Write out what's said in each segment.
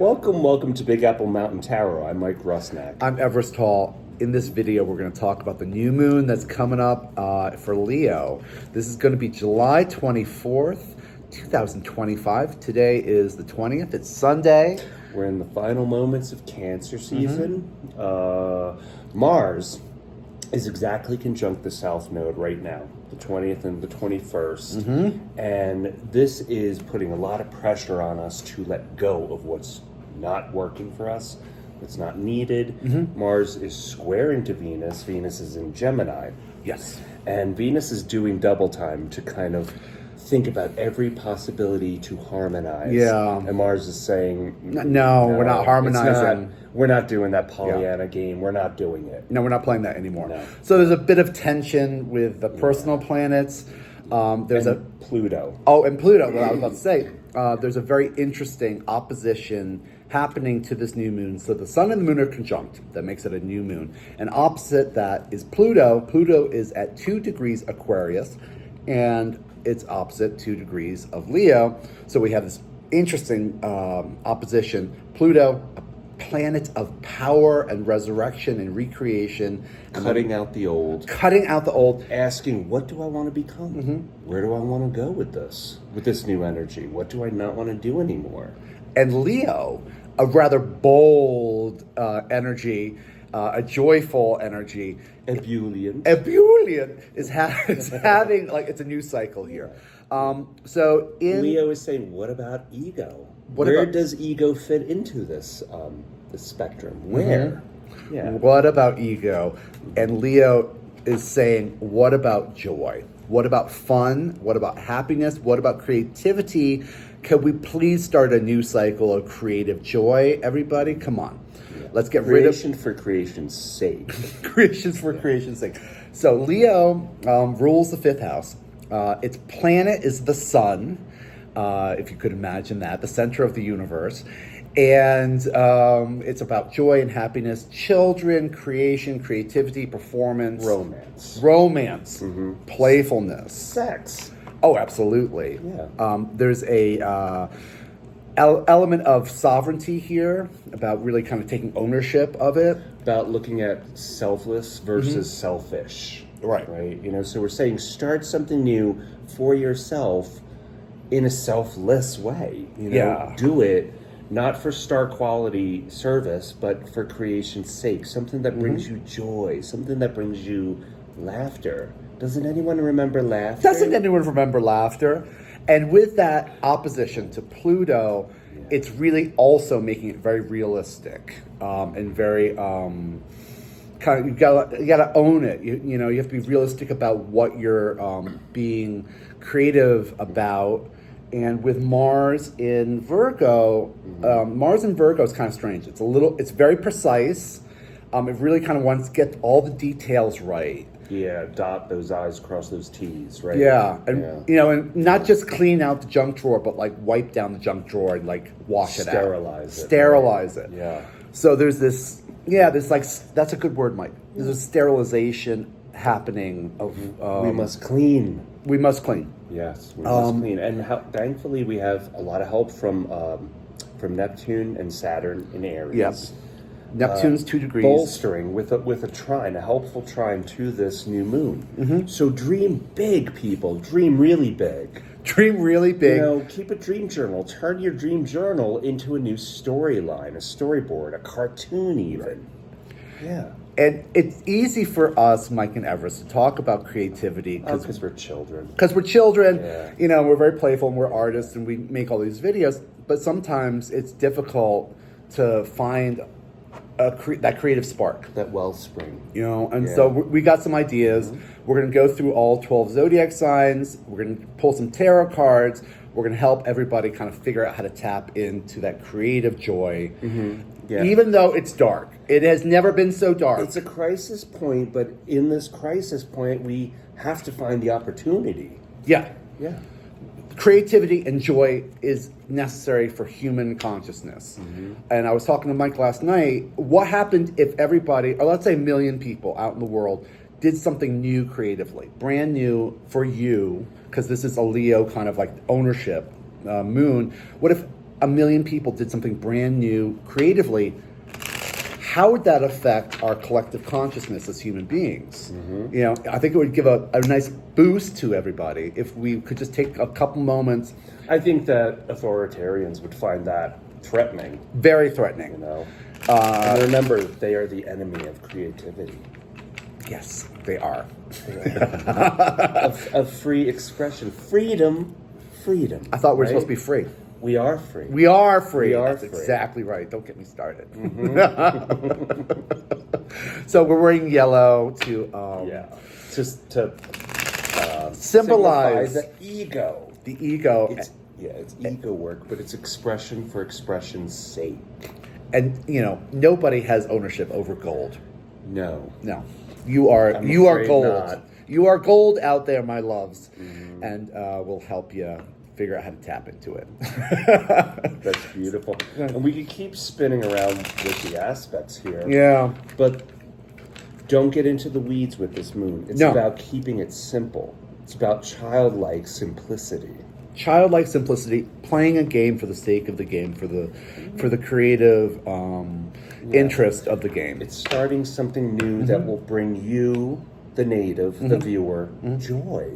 Welcome to Big Apple Mountain Tarot. I'm Mike Rusnak. I'm Everest Hall. In this video, we're going to talk about the new moon that's coming up for Leo. This is going to be July 24th, 2025. Today is the 20th. It's Sunday. We're in the final moments of Cancer season. Mars is exactly conjunct the South Node right now, the 20th and the 21st. And this is putting a lot of pressure on us to let go of what's not working for us. It's not needed. Mars is squaring to Venus. Venus is in Gemini. Yes. And Venus is doing double time to kind of think about every possibility to harmonize. Yeah. And Mars is saying, No, we're not harmonizing. We're not doing that Pollyanna game. We're not doing it. No, we're not playing that anymore. No. So there's a bit of tension with the personal planets. There's Pluto. Oh, and Pluto, what I was about to say. There's a very interesting opposition happening to this new moon. So the sun and the moon are conjunct. That makes it a new moon. And opposite that is Pluto. Pluto is at 2 degrees Aquarius, and it's opposite 2 degrees of Leo. So we have this interesting opposition. Pluto, a planet of power and resurrection and recreation. Cutting out the old. Cutting out the old. Asking, what do I want to become? Where do I want to go with this new energy? What do I not want to do anymore? And Leo, a rather bold energy, a joyful energy. Ebullient is having, like, it's a new cycle here. So Leo is saying, what about ego? Where does ego fit into this spectrum? Where? Yeah. What about ego? And Leo is saying, what about joy? What about fun? What about happiness? What about creativity? Can we please start a new cycle of creative joy, everybody? Come on. Yeah. Let's get rid of... Creation for creation's sake. Creations for creation's sake. So Leo rules the 5th house. Its planet is the sun, if you could imagine that, the center of the universe. And it's about joy and happiness, children, creation, creativity, performance. Romance. Playfulness. Sex. Oh, absolutely. Yeah. There's a element of sovereignty here, about really kind of taking ownership of it. About looking at selfless versus selfish. Right. You know, so we're saying start something new for yourself in a selfless way. You know, do it not for star quality service, but for creation's sake. Something that brings you joy, something that brings you laughter. Doesn't anyone remember laughter? Doesn't anyone remember laughter? And with that opposition to Pluto, it's really also making it very realistic and very kind of, you gotta own it. You know, you have to be realistic about what you're being creative about. And with Mars in Virgo, Mars in Virgo is kind of strange. It's very precise. It really kind of wants to get all the details right. Yeah, dot those I's, cross those T's, right? Yeah, and you know, and not just clean out the junk drawer, but like wipe down the junk drawer and like wash it out. Sterilize it. Yeah. So there's this, like, that's a good word, Mike. There's a sterilization happening of... we must clean. We must clean. Yes, we must clean. And thankfully we have a lot of help from Neptune and Saturn in Aries. Yes. Neptune's 2 degrees. Bolstering with a trine, a helpful trine to this new moon. So dream big, people. Dream really big. Dream really big. You know, keep a dream journal. Turn your dream journal into a new storyline, a storyboard, a cartoon even. Yeah. And it's easy for us, Mike and Everest, to talk about creativity. Because we're children. Because we're children. Yeah. You know, we're very playful and we're artists and we make all these videos. But sometimes it's difficult to find that creative spark, that wellspring, you know. And so we got some ideas. We're going to go through all 12 zodiac signs. We're going to pull some tarot cards. We're going to help everybody kind of figure out how to tap into that creative joy, even though it's dark. It has never been so dark. It's a crisis point, but in this crisis point, we have to find the opportunity. Yeah. Creativity and joy is necessary for human consciousness. And I was talking to Mike last night. What happened if everybody, or let's say 1 million people out in the world, did something new creatively, brand new for you, because this is a Leo kind of like ownership moon. What if a million people did something brand new creatively, how would that affect our collective consciousness as human beings? You know, I think it would give a nice boost to everybody if we could just take a couple moments. I think that authoritarians would find that threatening. Very threatening. You know, and remember, they are the enemy of creativity. Yes, they are. of free expression, freedom. I thought we were right? supposed to be free. We are free. We are free. We are That's free. exactly right. Don't get me started. So we're wearing yellow to just to symbolize signify the ego. the ego. It's ego work, but it's expression for expression's sake. And you know, nobody has ownership over gold. No. You are I'm gold. not. You are gold out there, my loves, and we'll help you figure out how to tap into it. That's beautiful. And we could keep spinning around with the aspects here. Yeah. But don't get into the weeds with this moon. It's about keeping it simple. It's about childlike simplicity. Childlike simplicity, playing a game for the sake of the game, for the creative interest of the game. It's starting something new that will bring you, the native, the viewer, joy.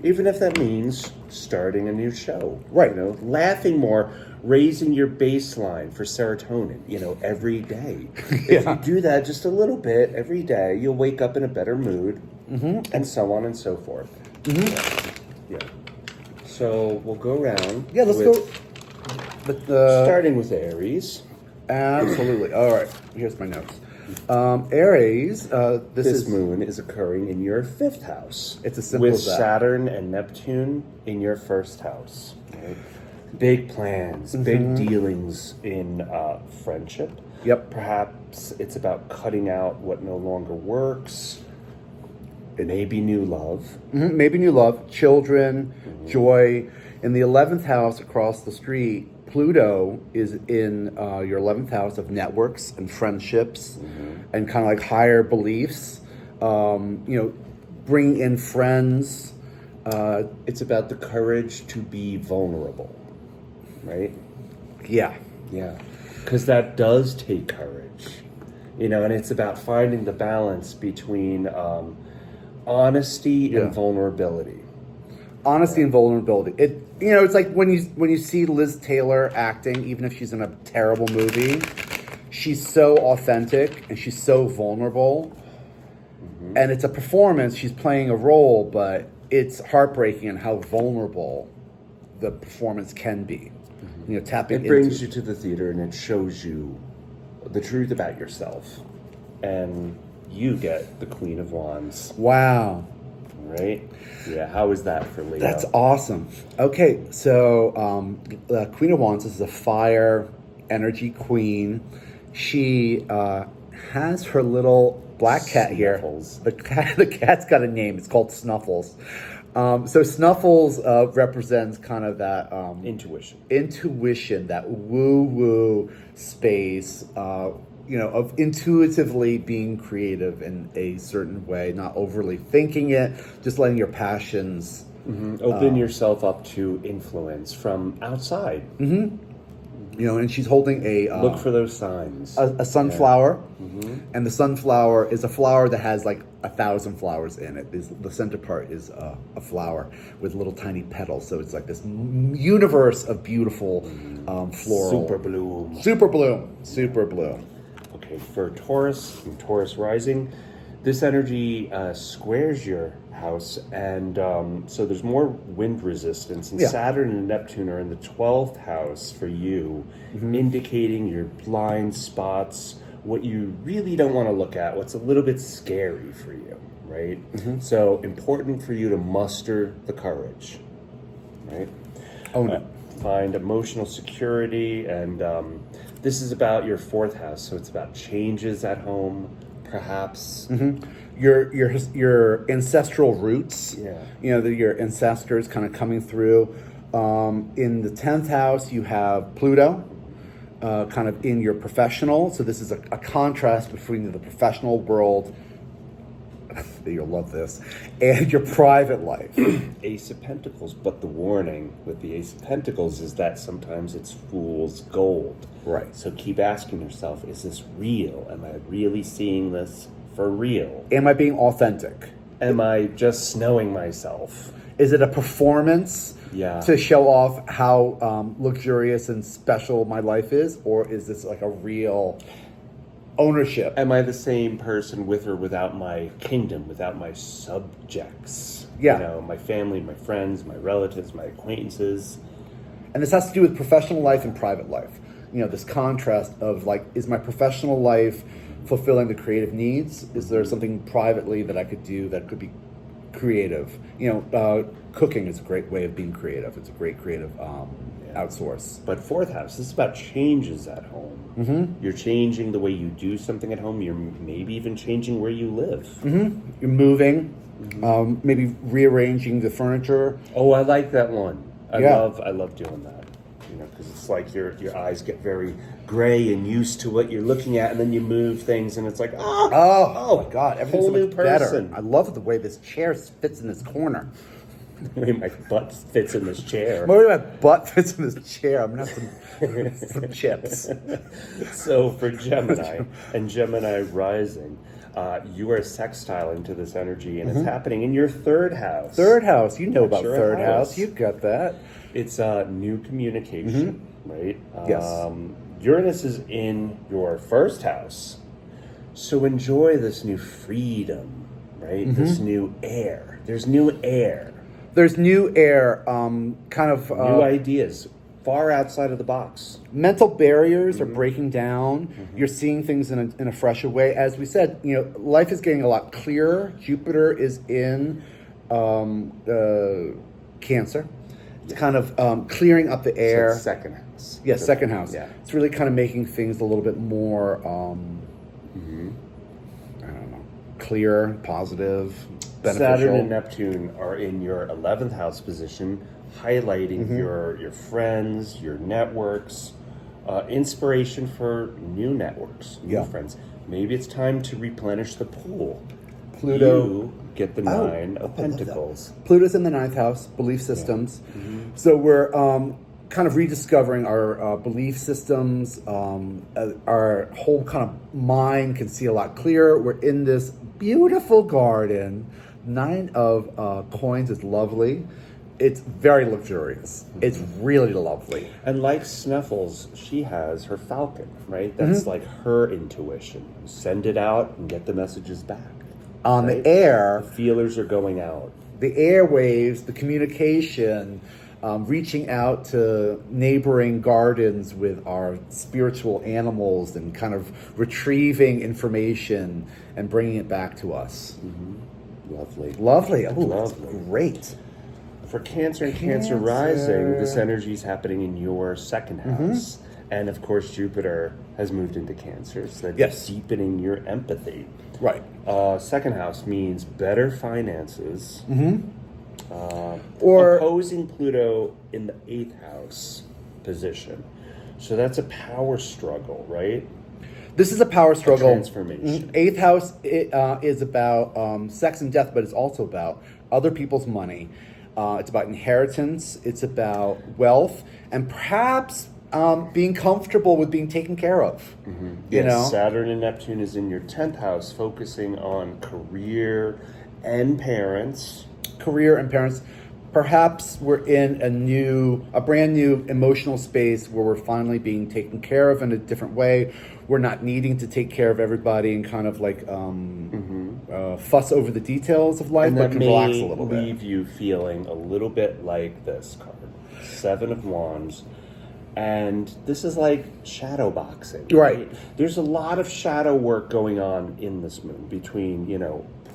Even if that means starting a new show. Right. You know, laughing more, raising your baseline for serotonin, you know, every day. If you do that just a little bit every day, you'll wake up in a better mood, and so on and so forth. Yeah. So we'll go around. Yeah, let's go. But starting with Aries. Absolutely. All right. Here's my notes. Aries. This moon is occurring in your 5th house. It's as simple with as that. Saturn and Neptune in your 1st house. Right? Big plans, big dealings in friendship. Yep. Perhaps it's about cutting out what no longer works. It may be new love. Maybe new love, children, joy. In the 11th house across the street, Pluto is in your 11th house of networks and friendships and kind of like higher beliefs. You know, bring in friends. It's about the courage to be vulnerable, right? Yeah. Because that does take courage, you know, and it's about finding the balance between honesty and vulnerability. Honesty and vulnerability. It's like when you see Liz Taylor acting, even if she's in a terrible movie, she's so authentic and she's so vulnerable. And it's a performance. She's playing a role, but it's heartbreaking in how vulnerable the performance can be. You know, tapping It brings you to the theater and it shows you the truth about yourself. And you get the Queen of Wands. Wow. Right? Yeah, how is that for Leo? That's awesome. Okay, so the Queen of Wands is a fire energy queen. She has her little black cat Snuffles. here. The cat's got a name. It's called Snuffles. So Snuffles represents kind of that intuition, that woo-woo space, of intuitively being creative in a certain way, not overly thinking it, just letting your passions open yourself up to influence from outside. And she's holding a look for those signs. A sunflower, and the sunflower is a flower that has like 1,000 flowers in it. The center part is a flower with little tiny petals, so it's like this universe of beautiful floral. Super bloom. Okay, for Taurus and Taurus rising, this energy squares your house, and so there's more wind resistance, and Saturn and Neptune are in the 12th house for you, indicating your blind spots, what you really don't want to look at, what's a little bit scary for you, right? So important for you to muster the courage, right? Own it. Find emotional security, and this is about your 4th house, so it's about changes at home, perhaps. Your ancestral roots. Your ancestors kind of coming through. In the 10th house, you have Pluto, kind of in your professional. So this is a contrast between the professional world. you'll love this, and your private life. Ace of Pentacles, but the warning with the Ace of Pentacles is that sometimes it's fool's gold. Right. So keep asking yourself, is this real? Am I really seeing this for real? Am I being authentic? Am I just snowing myself? Is it a performance to show off how luxurious and special my life is? Or is this like a real ownership? Am I the same person with or without my kingdom, without my subjects? Yeah. You know, my family, my friends, my relatives, my acquaintances. And this has to do with professional life and private life. You know, this contrast of like, is my professional life fulfilling the creative needs? Is there something privately that I could do that could be creative? You know, cooking is a great way of being creative. It's a great creative outsource. But fourth house, this is about changes at home. Mm-hmm. You're changing the way you do something at home. You're maybe even changing where you live. Mm-hmm. You're moving, maybe rearranging the furniture. Oh, I like that one. I love doing that. You know, because it's like your eyes get very gray and used to what you're looking at, and then you move things, and it's like, oh my God, everything's whole so new much better. person. I love the way this chair fits in this corner. The way my butt fits in this chair. The way my butt fits in this chair. I'm gonna have some chips. So for Gemini and Gemini rising, you are sextiling to this energy, and it's happening in your third house. Third house, you know That's about your third house. house. You've got that. It's new communication, right? Yes. Uranus is in your first house, so enjoy this new freedom, right? This new air. There's new air. There's new air, kind of New ideas, far outside of the box. mental barriers are breaking down. You're seeing things in a fresher way. As we said, you know, life is getting a lot clearer. Jupiter is in Cancer. It's kind of clearing up the air. So second house. Yeah, second house. Yeah. It's really kind of making things a little bit more, I don't know, clear, positive, beneficial. Saturn and Neptune are in your 11th house position, highlighting your friends, your networks, inspiration for new networks, new friends. Maybe it's time to replenish the pool. Pluto. You get the Nine of Pentacles. Pluto's in the ninth house, belief systems. So we're kind of rediscovering our belief systems. Our whole kind of mind can see a lot clearer. We're in this beautiful garden. Nine of coins is lovely. It's very luxurious. It's really lovely. And like Snuffles, she has her falcon, right? That's like her intuition. Send it out and get the messages back. On the air, the feelers are going out. The airwaves, the communication, reaching out to neighboring gardens with our spiritual animals and kind of retrieving information and bringing it back to us. Lovely. Lovely. Oh, Lovely. that's great. For Cancer and Cancer rising, this energy is happening in your second house. And of course, Jupiter has moved into Cancer, so that's deepening your empathy. Right. Second house means better finances. Or opposing Pluto in the 8th house position. So that's a power struggle, right? this is a power struggle. Transformation. Eighth house is about sex and death, but it's also about other people's money. It's about inheritance. It's about wealth, and perhaps being comfortable with being taken care of. Mm-hmm. You know, Saturn and Neptune is in your 10th house, focusing on career and parents. Career and parents. Perhaps we're in a brand new emotional space where we're finally being taken care of in a different way. We're not needing to take care of everybody and kind of like fuss over the details of life, And but that can may relax a little bit. leave you feeling a little bit like this card, 7 of Wands. And this is like shadow boxing. Right. There's a lot of shadow work going on in this moon between,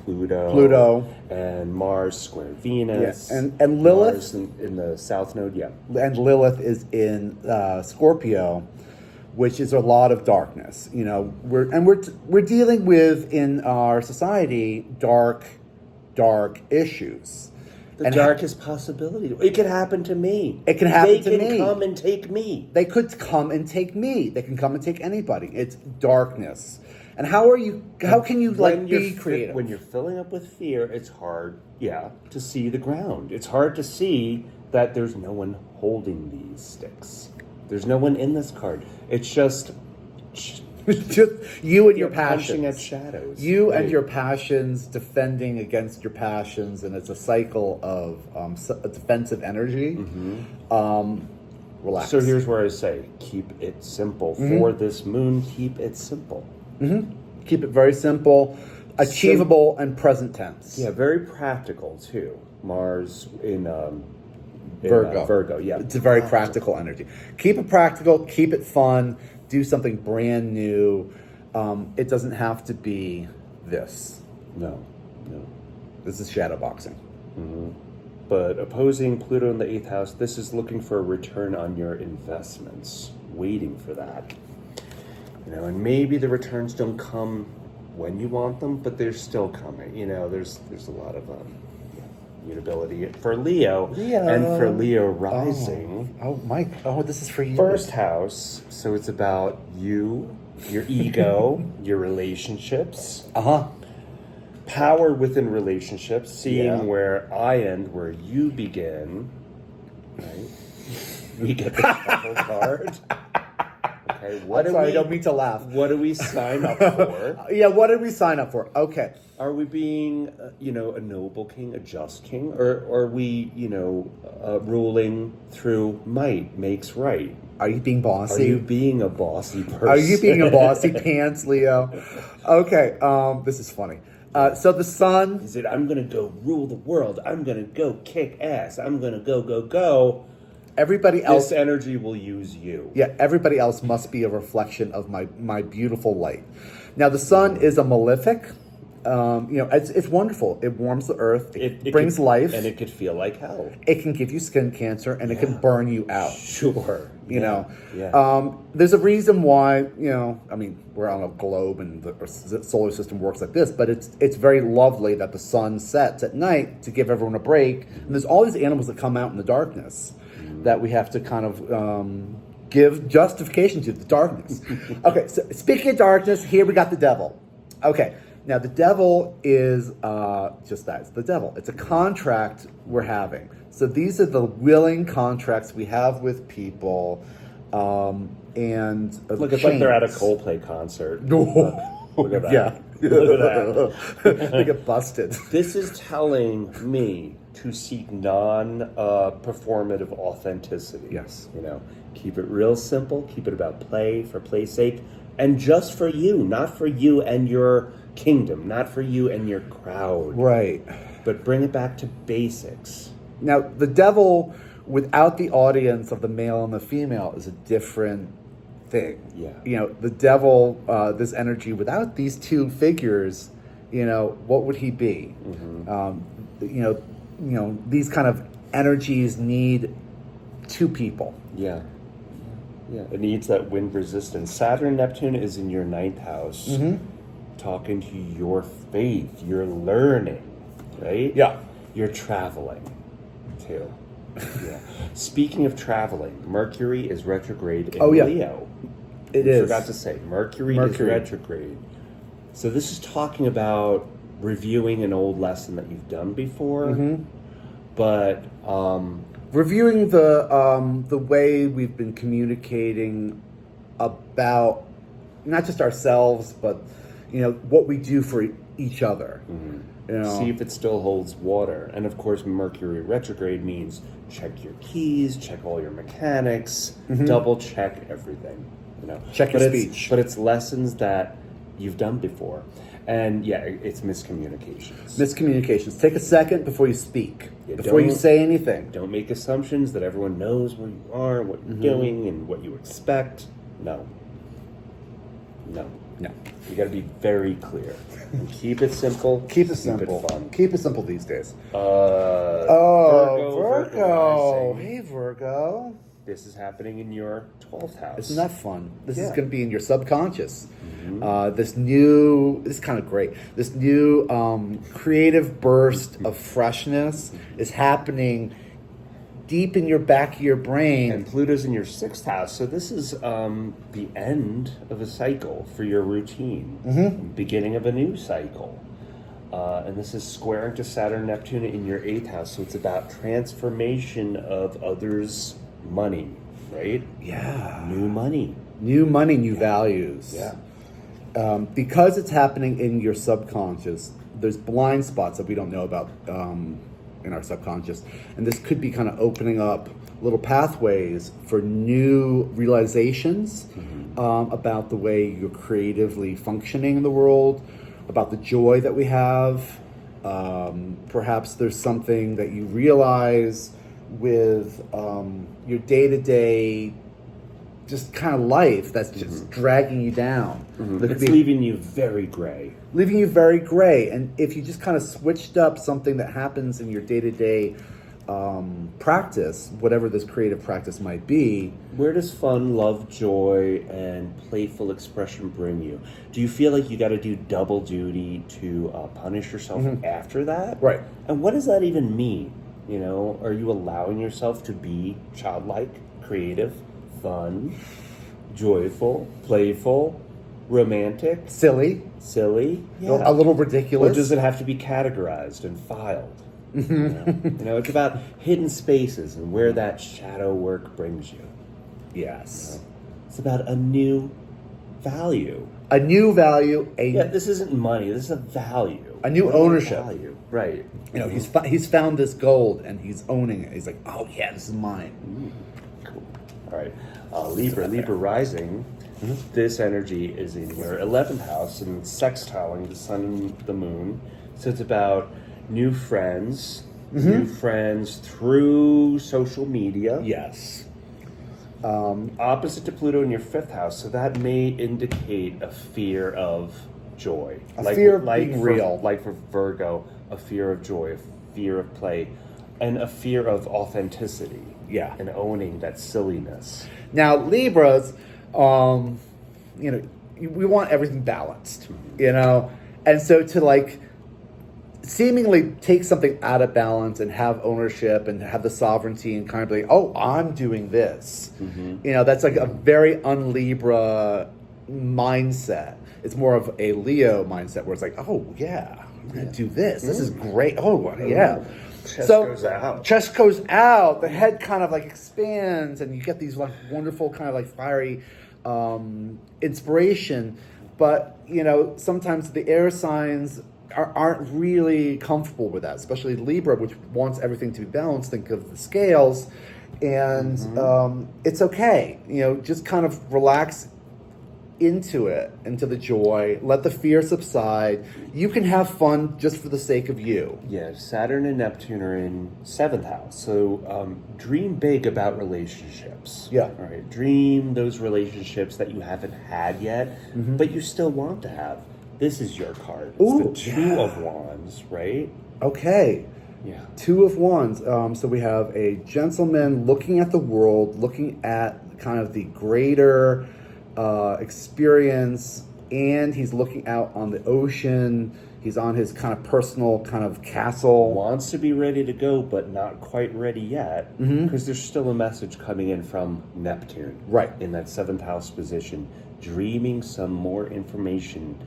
Pluto and Mars square Venus. Yeah. And Lilith. Mars in the south node, And Lilith is in Scorpio, which is a lot of darkness. We're dealing with in our society dark issues. The darkest possibility. It could happen to me. It can happen to me. They can come and take me. They could come and take me. They can come and take anybody. It's darkness. And how can you like be creative? When you're filling up with fear, it's hard, to see the ground. It's hard to see that there's no one holding these sticks. There's no one in this card. It's just you and your passions. Punching at shadows. You and your passions defending against your passions, and it's a cycle of a defensive energy. Relax. So here's where I say, keep it simple. For this moon, keep it simple. Keep it very simple, achievable, and present tense. Yeah, very practical too. Mars in Virgo. Virgo, yeah. It's a very practical energy. Keep it practical, keep it fun, do something brand new. It doesn't have to be this. No. This is shadow boxing. But opposing Pluto in the 8th house, this is looking for a return on your investments, waiting for that. And maybe the returns don't come when you want them, but they're still coming. There's a lot of mutability for Leo, and for Leo rising. Oh, Mike. Oh, this is for you. First house, so it's about you, your ego, your relationships. Power within relationships, seeing where I end, where you begin. Right? We get the couple card. Okay, I don't mean to laugh. What do we sign up for? What did we sign up for? Okay. Are we being, a noble king, a just king, or are we, ruling through might makes right? Are you being bossy? Are you being a bossy person? Are you being a bossy pants, Leo? Okay. This is funny. So the sun is it? I'm gonna go rule the world. I'm gonna go kick ass. I'm gonna go. Everybody else, this energy will use you. Yeah, everybody else must be a reflection of my beautiful light. Now the sun is a malefic. It's wonderful. It warms the earth. It brings life, and it could feel like hell. It can give you skin cancer, and it can burn you out. Sure. There's a reason why. We're on a globe, and the solar system works like this. But it's very lovely that the sun sets at night to give everyone a break. And there's all these animals that come out in the darkness that we have to kind of give justification to the darkness. Okay, so speaking of darkness, here we got the devil. Okay. Now, the devil is just that. It's the devil. It's a contract we're having. So these are the willing contracts we have with people. And look, it's like they're at a Coldplay concert. Look at that. Yeah. Look at that. They get busted. This is telling me to seek non-performative authenticity. Yes. Keep it real simple. Keep it about play for play's sake. And just for you, not for you and your kingdom, not for you and your crowd. Right. But bring it back to basics. Now, the devil, without the audience of the male and the female, is a different thing. Yeah. The devil, this energy, without these two figures, what would he be? These kind of energies need two people. Yeah. It needs that wind resistance. Saturn, Neptune is in your 9th house. Talking to your faith, you're learning, right? Yeah. You're traveling, too. Speaking of traveling, Mercury is retrograde in Leo. It is. Forgot to say, Mercury is retrograde. So this is talking about reviewing an old lesson that you've done before, but reviewing the way we've been communicating about not just ourselves, but what we do for each other. See if it still holds water. And of course, Mercury retrograde means check your keys, check all your mechanics, double check everything. Check your speech. But it's lessons that you've done before. And it's miscommunications. Miscommunications. Take a second before you speak, before you say anything. Don't make assumptions that everyone knows where you are, what you're doing, and what you expect. No. You got to be very clear. And keep it simple. Keep it simple. Keep it fun. Keep it simple these days. Virgo. Hey, Virgo. This is happening in your 12th house. Isn't that fun? This is going to be in your subconscious. This is kind of great. This new creative burst of freshness is happening deep in your back of your brain. And Pluto's in your 6th house, so this is the end of a cycle for your routine, beginning of a new cycle. And this is squaring to Saturn, Neptune in your 8th house, so it's about transformation of others' money, right? Yeah. New money. New money, new values. Yeah. Because it's happening in your subconscious, there's blind spots that we don't know about in our subconscious. And this could be kind of opening up little pathways for new realizations about the way you're creatively functioning in the world, about the joy that we have. Perhaps there's something that you realize with your day-to-day just kind of life that's just dragging you down. It's leaving you very gray. Leaving you very gray. And if you just kind of switched up something that happens in your day-to-day practice, whatever this creative practice might be. Where does fun, love, joy, and playful expression bring you? Do you feel like you got to do double duty to punish yourself after that? Right. And what does that even mean? You know, are you allowing yourself to be childlike, creative, fun, joyful, playful, romantic, Silly. Yeah. A little ridiculous. Or does it have to be categorized and filed? You know, it's about hidden spaces and where that shadow work brings you. Yes. You know? It's about a new value. A new value. This isn't money. This is a value. A new What about ownership. Value? Right. You know, he's found this gold and he's owning it. He's like, oh yeah, this is mine. Cool. All right. Libra rising. This energy is in your 11th house and sextiling the sun and the moon. So it's about new friends through social media. Yes. Opposite to Pluto in your 5th house, so that may indicate a fear of joy. Fear of being real. Like for Virgo, a fear of joy, a fear of play, and a fear of authenticity. Yeah. And owning that silliness. Now, Libras, you know, we want everything balanced, you know? And so to like seemingly take something out of balance and have ownership and have the sovereignty and kind of be like, oh, I'm doing this. You know, that's like a very un-Libra mindset. It's more of a Leo mindset where it's like, oh, yeah, I'm going to do this. This is great. Oh, yeah. Chest goes out. Chest goes out. The head kind of like expands and you get these like wonderful kind of like fiery inspiration. But, you know, sometimes the air signs aren't really comfortable with that, especially Libra, which wants everything to be balanced. Think of the scales, and it's okay. You know, just kind of relax into it, into the joy. Let the fear subside. You can have fun just for the sake of you. Yeah, Saturn and Neptune are in 7th house, so dream big about relationships. Yeah. All right, dream those relationships that you haven't had yet, but you still want to have. This is your card. It's the Two of Wands, right? Okay. Yeah. Two of Wands. So we have a gentleman looking at the world, looking at kind of the greater experience, and he's looking out on the ocean. He's on his kind of personal kind of castle. Wants to be ready to go, but not quite ready yet, because there's still a message coming in from Neptune. Right. In that 7th house position, dreaming some more information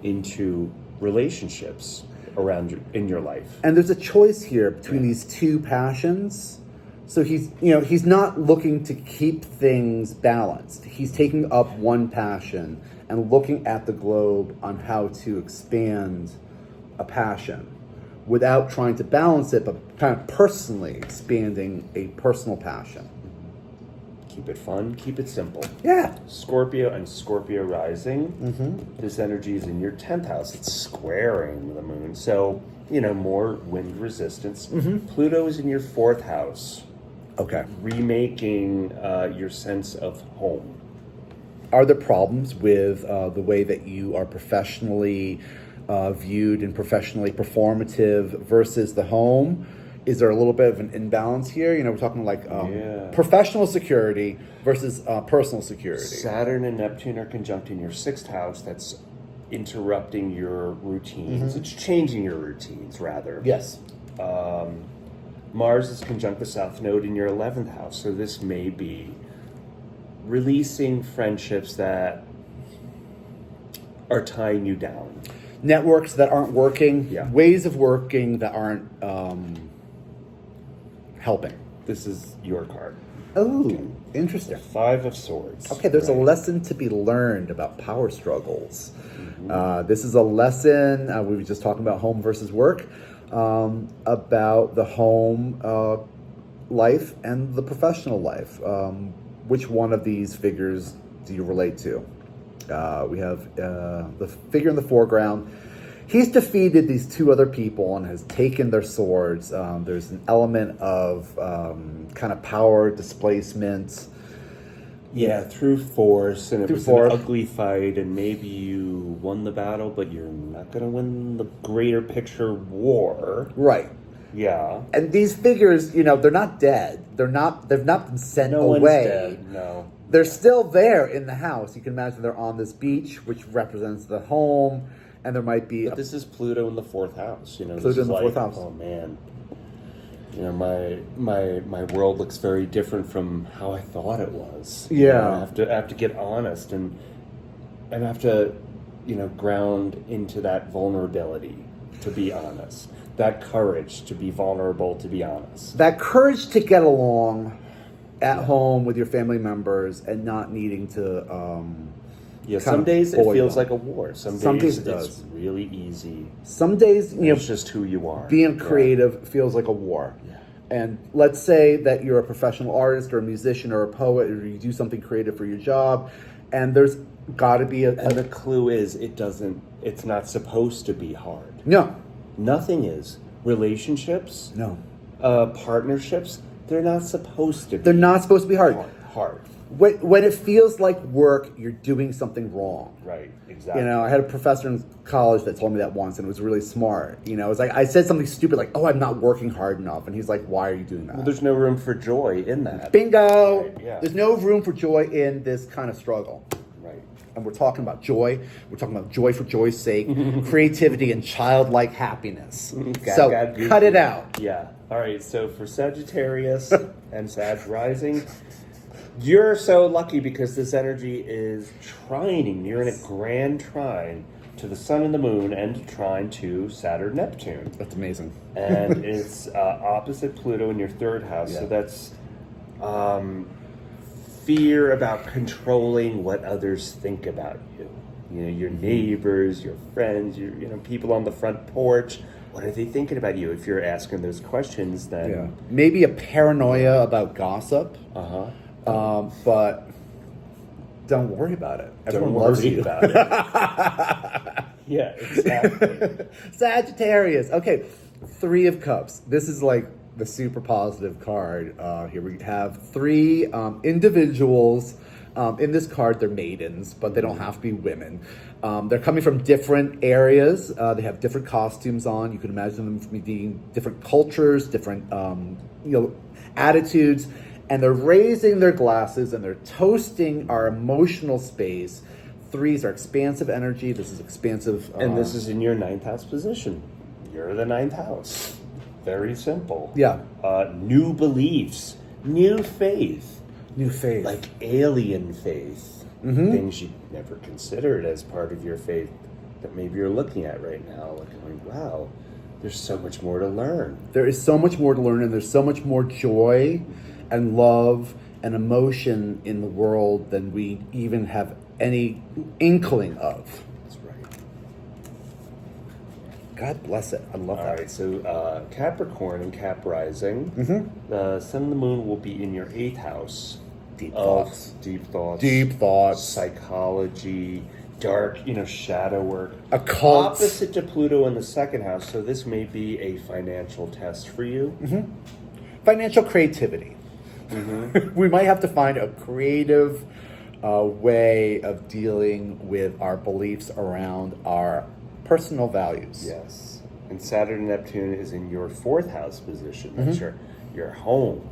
into relationships around in your life. And there's a choice here between these two passions. So he's not looking to keep things balanced. He's taking up one passion and looking at the globe on how to expand a passion without trying to balance it, but kind of personally expanding a personal passion. Keep it fun, keep it simple. Yeah. Scorpio and Scorpio rising. This energy is in your 10th house. It's squaring the moon. So, you know, more wind resistance. Pluto is in your 4th house. Okay. Remaking your sense of home. Are there problems with the way that you are professionally viewed and professionally performative versus the home? Is there a little bit of an imbalance here? You know, we're talking like professional security versus personal security. Saturn and Neptune are conjunct in your 6th house. That's interrupting your routines. It's changing your routines, rather. Yes. Mars is conjunct the South Node in your 11th house. So this may be releasing friendships that are tying you down. Networks that aren't working, Yeah. ways of working that aren't helping. This is your card. Oh, interesting. 5 of Swords. Okay, there's a lesson to be learned about power struggles. This is a lesson, we were just talking about home versus work, about the home life and the professional life. Which one of these figures do you relate to? We have the figure in the foreground. He's defeated these 2 other people and has taken their swords. There's an element of kind of power displacement. Yeah, through force, and it was force. an ugly fight, and maybe you won the battle, but you're not going to win the greater picture war. Right. Yeah. And these figures, they're not dead. They've not been sent No away. one's dead, no. They're still there in the house. You can imagine they're on this beach, which represents the home, and there might be But this is Pluto in the 4th house. Pluto this is in the 4th house. Oh man, my world looks very different from how I thought it was. Yeah. I have to get honest and I have to, ground into that vulnerability to be honest. That courage to be vulnerable, to be honest. that courage to get along at home with your family members and not needing to. Some days it avoid feels them. like a war. Some days days it it's does. really easy. Some days, It's just who you are. being creative feels like a war. Yeah. And let's say that you're a professional artist or a musician or a poet, or you do something creative for your job, and there's got to be And the clue is it's not supposed to be hard. no. Nothing is. Relationships, No. partnerships, they're not supposed to be They're not supposed to be hard. hard. When it feels like work, you're doing something wrong. Right, exactly. I had a professor in college that told me that once, and it was really smart. It was like I said something stupid, like, "Oh, I'm not working hard enough," and he's like, "Why are you doing that?" Well, there's no room for joy in that. Bingo. Right, yeah. There's no room for joy in this kind of struggle. Right. And we're talking about joy. We're talking about joy for joy's sake, creativity, and childlike happiness. So cut it out. Yeah. All right, so for Sagittarius and Sag rising, you're so lucky because this energy is trining. You're in a grand trine to the sun and the moon and trine to Saturn, Neptune. That's amazing. And it's opposite Pluto in your 3rd house. Yeah. So that's fear about controlling what others think about you. Your neighbors, your friends, your people on the front porch. What are they thinking about you? If you're asking those questions, then Maybe a paranoia about gossip. But don't worry about it. Everyone loves you. about it. Yeah, exactly. Sagittarius. Okay, 3 of Cups. This is like the super positive card. Here we have 3 individuals. In this card, they're maidens, but they don't have to be women. They're coming from different areas. They have different costumes on. You can imagine them from being different cultures, different attitudes. And they're raising their glasses and they're toasting our emotional space. 3s are expansive energy. This is expansive. And this is in your 9th house position. You're the 9th house. Very simple. Yeah. New beliefs, new faith, New faith. like alien faith, things you never considered as part of your faith that maybe you're looking at right now, like going, wow, there's so much more to learn. There is so much more to learn, and there's so much more joy and love and emotion in the world than we even have any inkling of. That's right. God bless it. I love All that. right, so Capricorn and Cap rising, the sun and the moon will be in your 8th house. Deep of thoughts. Deep thoughts. Deep thoughts. Psychology, dark, shadow work. Occult. Opposite to Pluto in the 2nd house, so this may be a financial test for you. Financial creativity. We might have to find a creative way of dealing with our beliefs around our personal values. Yes. And Saturn and Neptune is in your 4th house position. That's your home.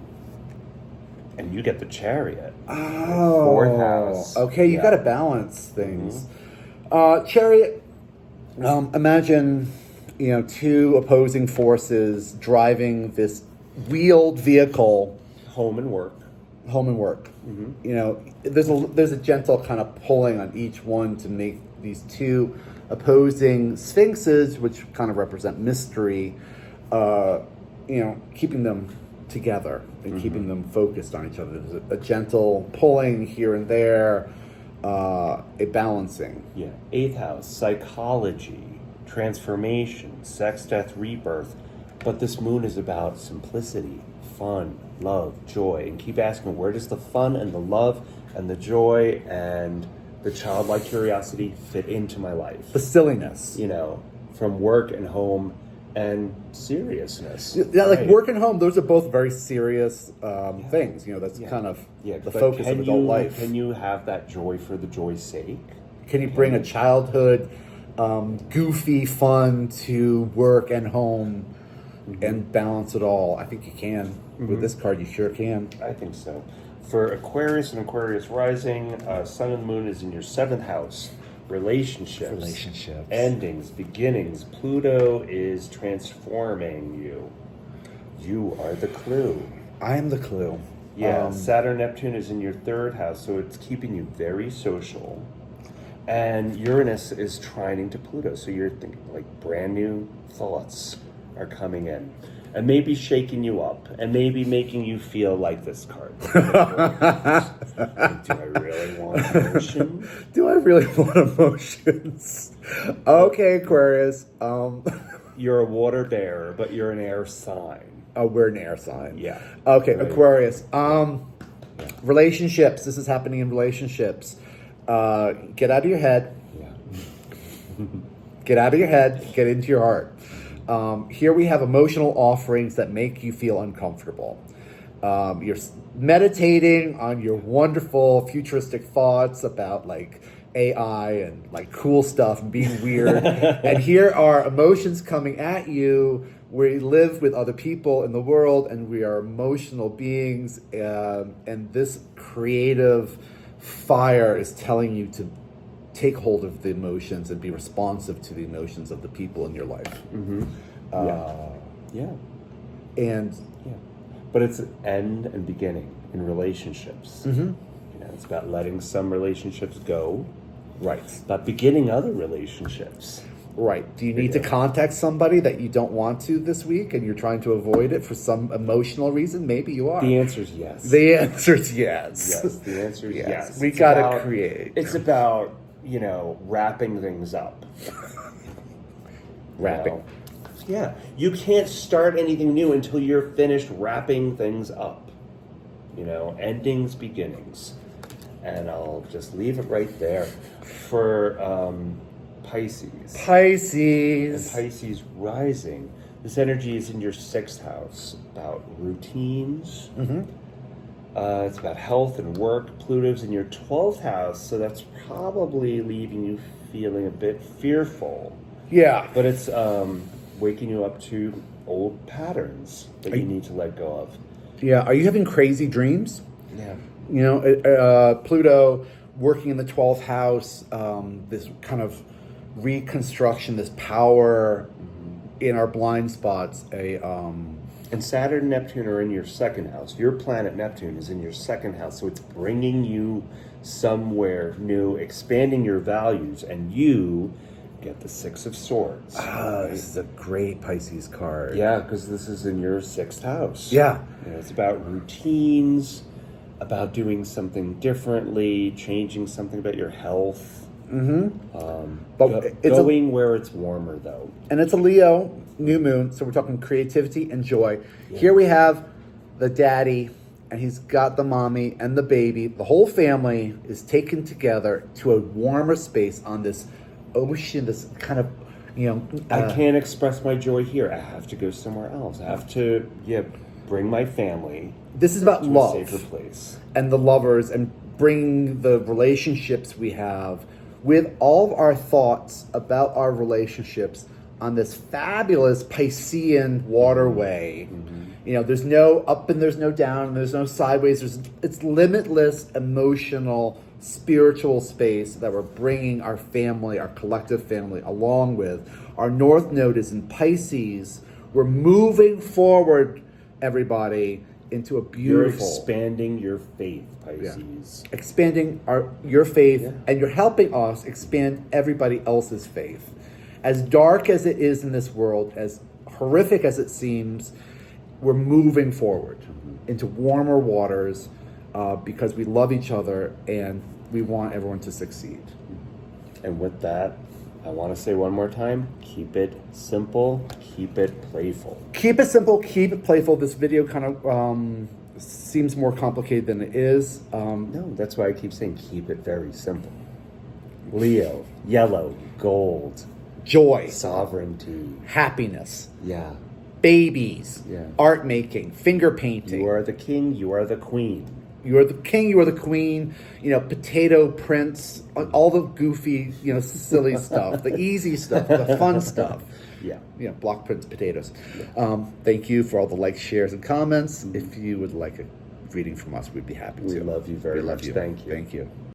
And you get the Chariot. Oh. 4th house. Okay, you got to balance things. Chariot, imagine, 2 opposing forces driving this wheeled vehicle, Home and work. You know, there's a gentle kind of pulling on each one to make these two opposing sphinxes, which kind of represent mystery, you know, keeping them together and keeping them focused on each other. There's a gentle pulling here and there, a balancing. Yeah. 8th house, psychology, transformation, sex, death, rebirth. But this moon is about simplicity, fun, love, joy. And keep asking, where does the fun and the love and the joy and the childlike curiosity fit into my life? The silliness. You know, from work and home and seriousness. Yeah, like work and home, those are both very serious things. You know, that's kind of the focus of adult life. Can you have that joy for the joy's sake? Can you bring a childhood, goofy fun to work and home and balance it all? I think you can. With this card, you sure can. I think so. For Aquarius and Aquarius rising, Sun and Moon is in your 7th house. Relationships, endings, beginnings. Pluto is transforming you. You are the clue. I am the clue. Yeah, Saturn, Neptune is in your 3rd house, so it's keeping you very social. And Uranus is trining to Pluto, so you're thinking like brand new thoughts are coming in. And maybe shaking you up, and maybe making you feel like this card. Do I really want emotion? Do I really want emotions? Okay, Aquarius. You're a water bearer, but you're an air sign. Oh, we're an air sign. Yeah. Okay, right. Aquarius. Relationships. This is happening in relationships. Get out of your head. Yeah. Get out of your head. Get into your heart. Here we have emotional offerings that make you feel uncomfortable. You're meditating on your wonderful futuristic thoughts about like AI and like cool stuff and being weird. And here are emotions coming at you. We live with other people in the world and we are emotional beings. And this creative fire is telling you to take hold of the emotions and be responsive to the emotions of the people in your life. But it's an end and beginning in relationships. You know, it's about letting some relationships go. Right. It's about beginning other relationships. Right. Do you need to contact somebody that you don't want to this week and you're trying to avoid it for some emotional reason? Maybe you are. The answer is yes. The answer is yes. Yes, the answer is yes. We got to create. It's about, you know, wrapping things up. Wrapping. You know? Yeah. You can't start anything new until you're finished wrapping things up. You know, endings, beginnings. And I'll just leave it right there. For Pisces. Pisces. And Pisces rising. This energy is in your 6th house. About routines. It's about health and work. Pluto's in your 12th house, so that's probably leaving you feeling a bit fearful. Yeah. But it's waking you up to old patterns that you need to let go of. Yeah. Are you having crazy dreams? Yeah. You know, Pluto working in the 12th house, this kind of reconstruction, this power in our blind spots, and Saturn and Neptune are in your 2nd house. Your planet Neptune is in your 2nd house, so it's bringing you somewhere new, expanding your values, and you get the 6 of Swords. This is a great Pisces card. Yeah, because this is in your 6th house. Yeah. You know, it's about routines, about doing something differently, changing something about your health. But it's going where it's warmer, though. And it's a Leo new moon, so we're talking creativity and joy. Yeah. Here we have the daddy, and he's got the mommy and the baby. The whole family is taken together to a warmer space on this ocean, this kind of, you know... I can't express my joy here. I have to go somewhere else. I have to, bring my family. This is about love. To a safer place. And the lovers, and bring the relationships we have with all of our thoughts about our relationships on this fabulous Piscean waterway. You know, there's no up and there's no down, and there's no sideways. It's limitless emotional, spiritual space that we're bringing our family, our collective family, along with. Our North Node is in Pisces. We're moving forward everybody into a You're beautiful, expanding your faith, Pisces. expanding your faith, Yeah. and you're helping us expand everybody else's faith. As dark as it is in this world, as horrific as it seems, we're moving forward into warmer waters because we love each other and we want everyone to succeed. And with that, I want to say one more time, keep it simple, keep it playful. Keep it simple, keep it playful. This video kind of seems more complicated than it is. No, that's why I keep saying keep it very simple. Leo, yellow, gold, Joy, sovereignty. happiness, Yeah. babies, Yeah. art making, finger painting. You are the king, you are the queen. You are the king, you are the queen, potato prince, all the goofy, silly stuff, the easy stuff, the fun stuff. Yeah. Block prints, potatoes. Thank you for all the likes, shares, and comments. If you would like a reading from us, we'd be happy to. We love you very We love much. you. Thank you. Thank you.